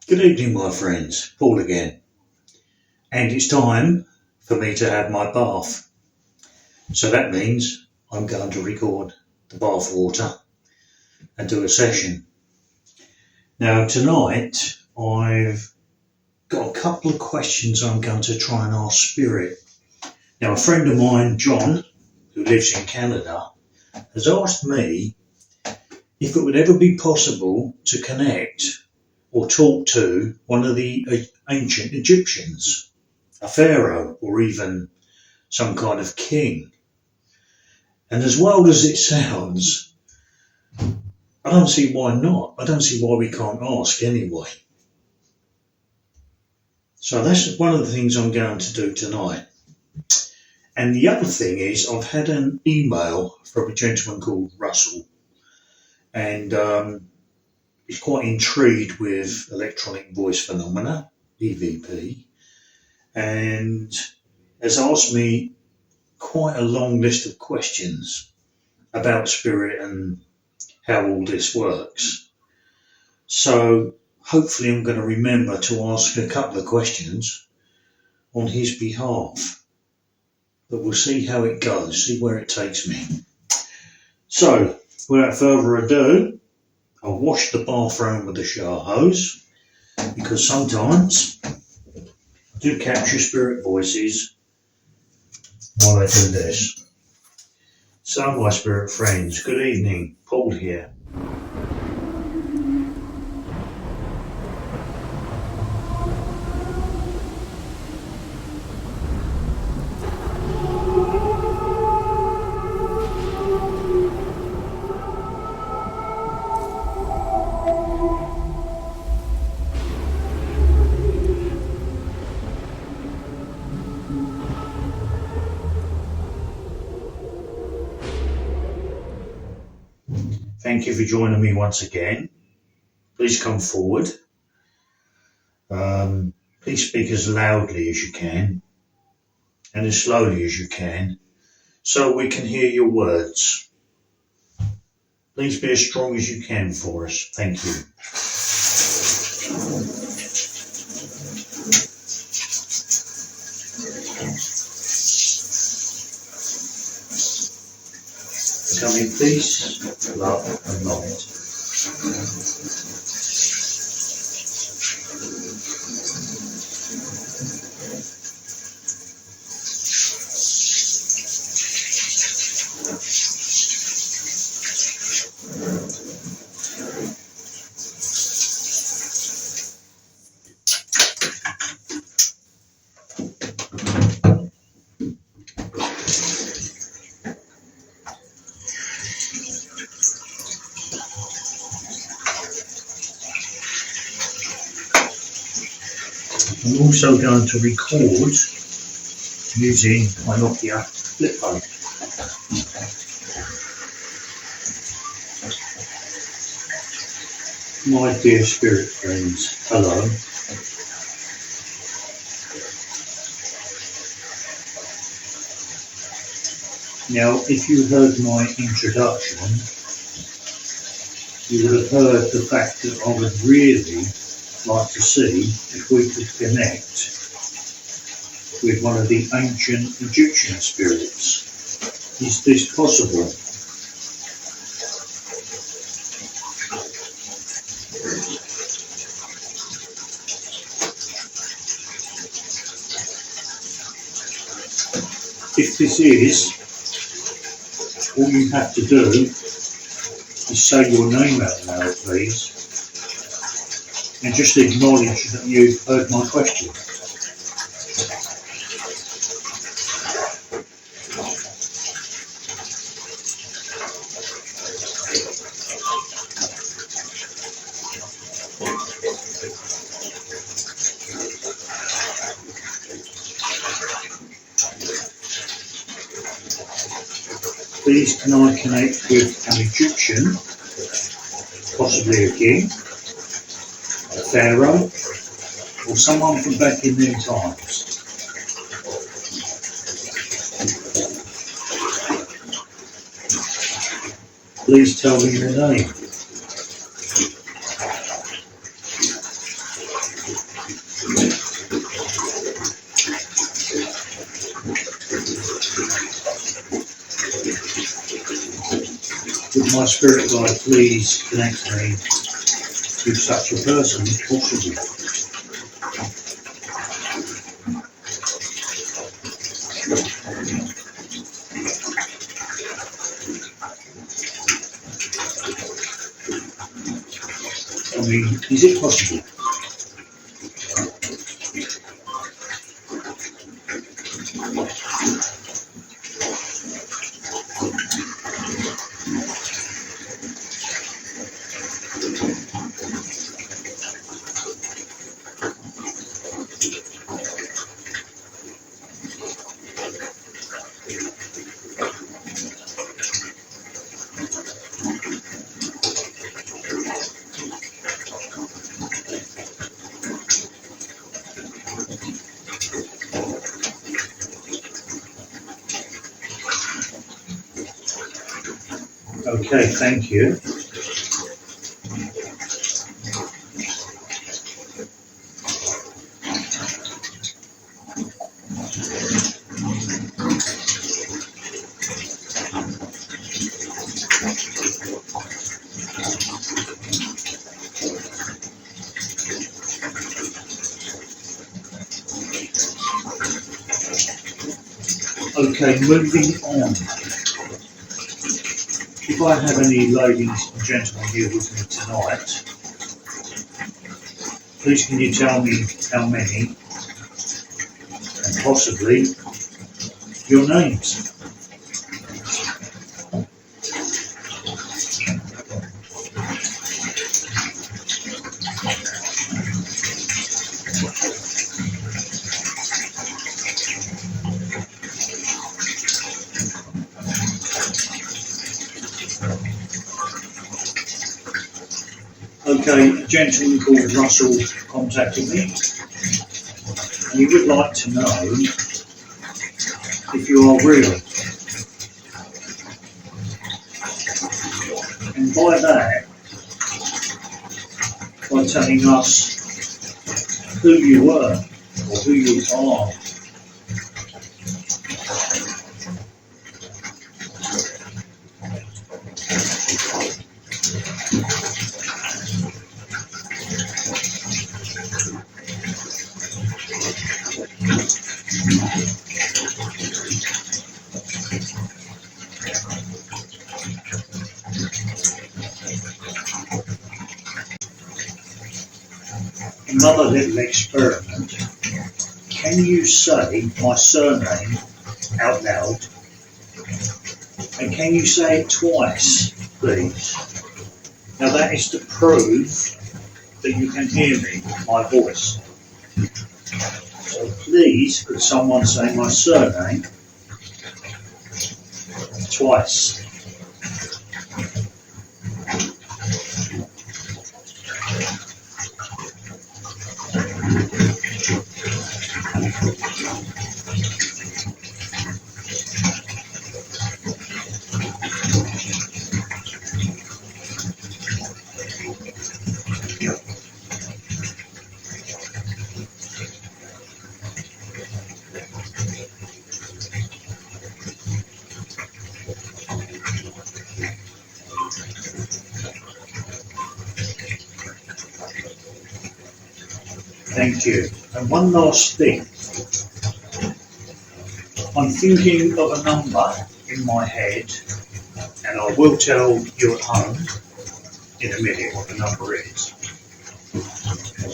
Good evening, my friends. Paul again. And it's time for me to have my bath. So that means I'm going to record the bath water and do a session. Now, tonight I've got a couple of questions I'm going to try and ask Spirit. Now, a friend of mine, John, who lives in Canada, has asked me if it would ever be possible to connect or talk to one of the ancient Egyptians, a pharaoh or even some kind of king. And as wild as it sounds, I don't see why not. I don't see why we can't ask anyway. So that's one of the things I'm going to do tonight. And the other thing is I've had an email from a gentleman called Russell, and he's quite intrigued with electronic voice phenomena, EVP, and has asked me quite a long list of questions about spirit and how all this works. So hopefully I'm going to remember to ask a couple of questions on his behalf. But we'll see how it goes, see where it takes me. So, without further ado, I'll wash the bathroom with a shower hose, because sometimes I do capture spirit voices while I do this. So, my spirit friends, good evening. Paul here. Thank you for joining me once again. Please come forward. Please speak as loudly as you can and as slowly as you can so we can hear your words. Please be as strong as you can for us. Thank you. Come in peace, love and light. I'm also going to record using my Nokia flip phone. My dear spirit friends, hello. Now, if you heard my introduction, you would have heard the fact that I would really like to see if we could connect with one of the ancient Egyptian spirits. Is this possible? If this is, all you have to do is say your name out loud, please, and just acknowledge that you've heard my question. Please can I connect with an Egyptian, possibly a king, a pharaoh, or someone from back in their times? Please tell me your name. my spirit guide please connect me with such a person if possible. I mean, is it possible? Okay, thank you. Okay, moving on. If I have any ladies and gentlemen here with me tonight, please can you tell me how many, and possibly your names? Okay, a gentleman called Russell contacted me, and he would like to know if you are real. And by that, by telling us who you were or who you are. Another little experiment. Can you say my surname out loud? And can you say it twice, please? Now that is to prove that you can hear me, my voice. So please, could someone say my surname twice? Thank you. And one last thing. I'm thinking of a number in my head, and I will tell you at home in a minute what the number is.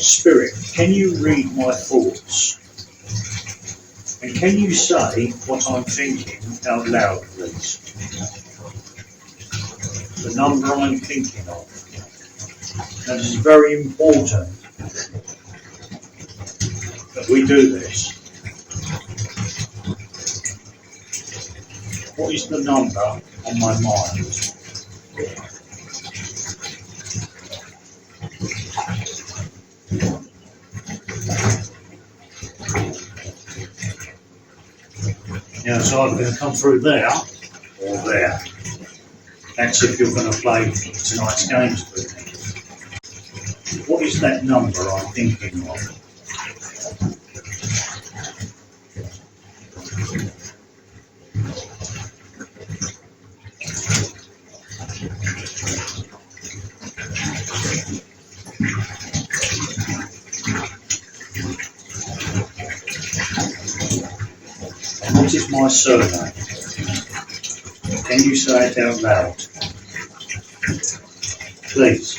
Spirit, can you read my thoughts? And can you say what I'm thinking out loud, please? The number I'm thinking of. Now, this is very important that we do this. What is the number on my mind? Now, so I'm going to come through there or there. That's if you're going to play tonight's games with me. What is that number I'm thinking of? What is my surname? Can you say it out loud? Please,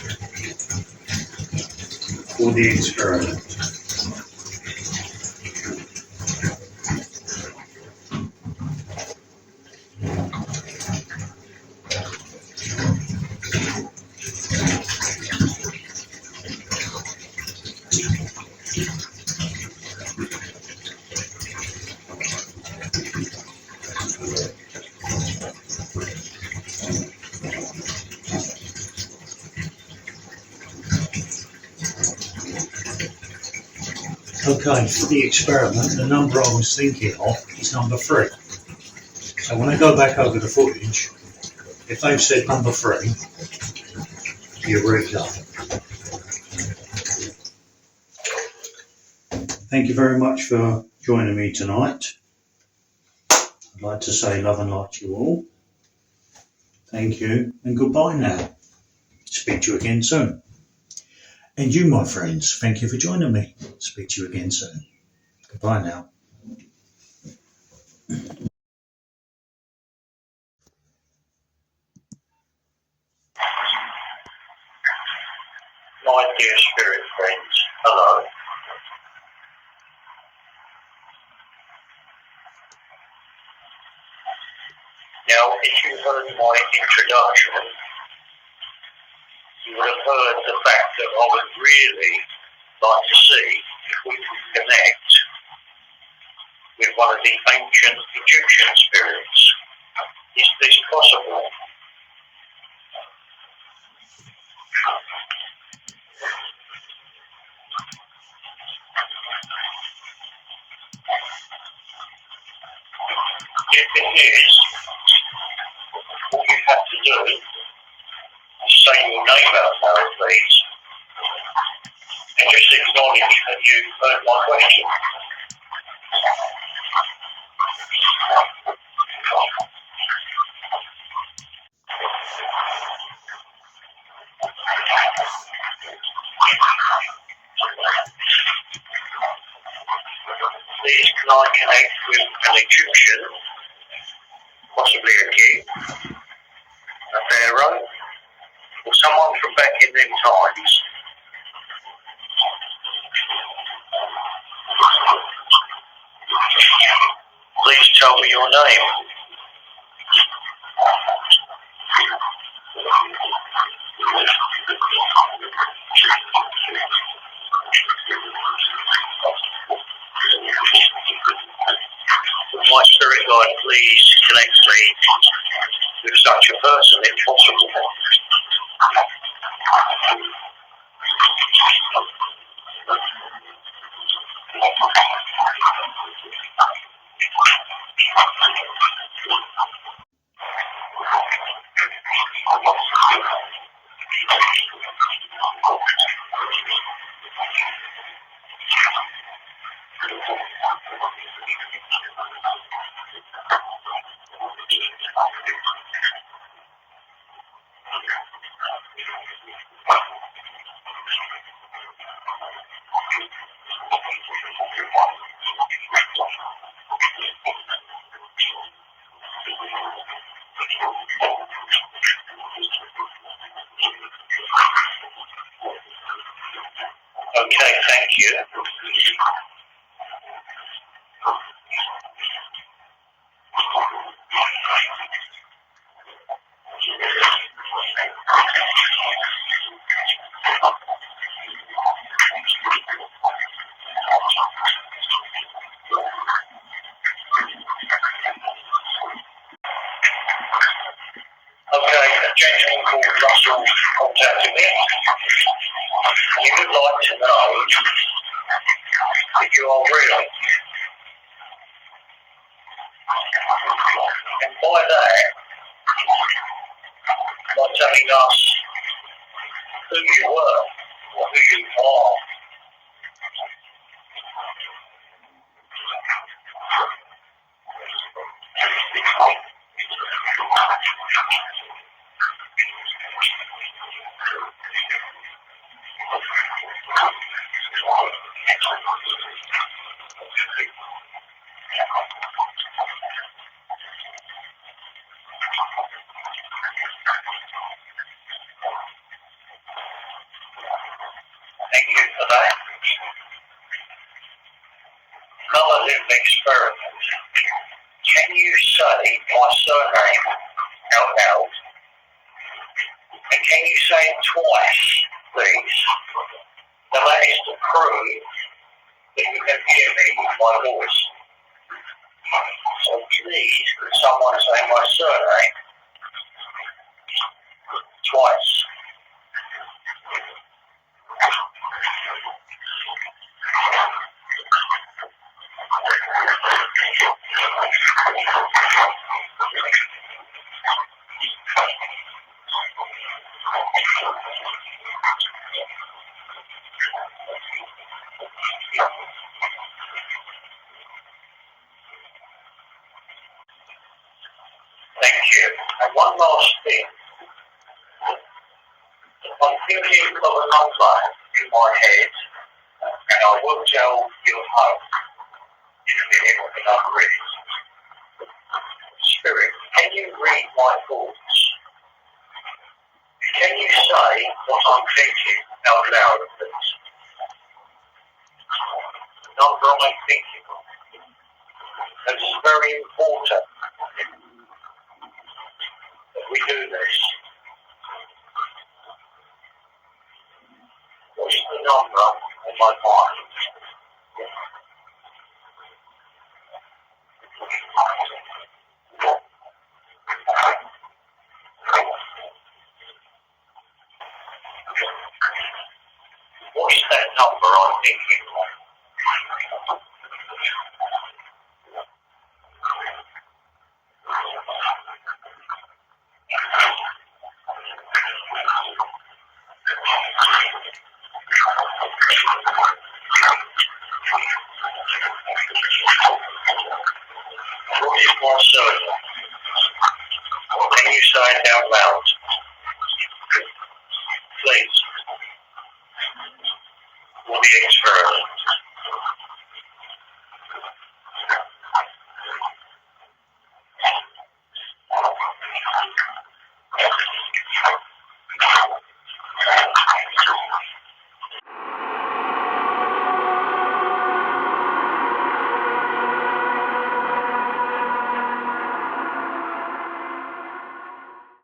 for the experiment. Okay, for the experiment, the number I was thinking of is number 3. So when I go back over the footage, if they've said number 3, eureka. Thank you very much for joining me tonight. I'd like to say love and light to you all. Thank you and goodbye now. Speak to you again soon. And you, my friends, thank you for joining me. Speak to you again soon. Goodbye now. My dear spirit friends, hello. Now, if you heard my introduction, you would have heard the fact that I would really like to see if we could connect with one of the ancient Egyptian spirits. Is this possible? If it is, all you have to do is say your name out loud, please, and just acknowledge that you heard my question. Please, can I connect with an Egyptian, possibly a king, a pharaoh, or someone from back in them times? Please tell me your name. Would my spirit guide please connect me with such a person if possible? Okay, thank you. Okay, a gentleman called Russell contacted me. He would like to know if you are real. And by that, by telling us who you were or who you are. Thank you for that. Another little experiment. Can you say my surname out loud? And can you say it twice, please? Now that is to prove that you can hear me with my voice. So please, could someone say my surname twice? Thank you. And one last thing. I'm thinking of a number in my head, and I will tell you at home in a minute what the number is. Spirit, can you read my thoughts? Can you say what I'm thinking out loud, please? The number I'm thinking of. It's very important that we do this. What's the number in my mind? What is that number I'm thinking of? What is my surname? Can you say it out loud? Please. For the experiment.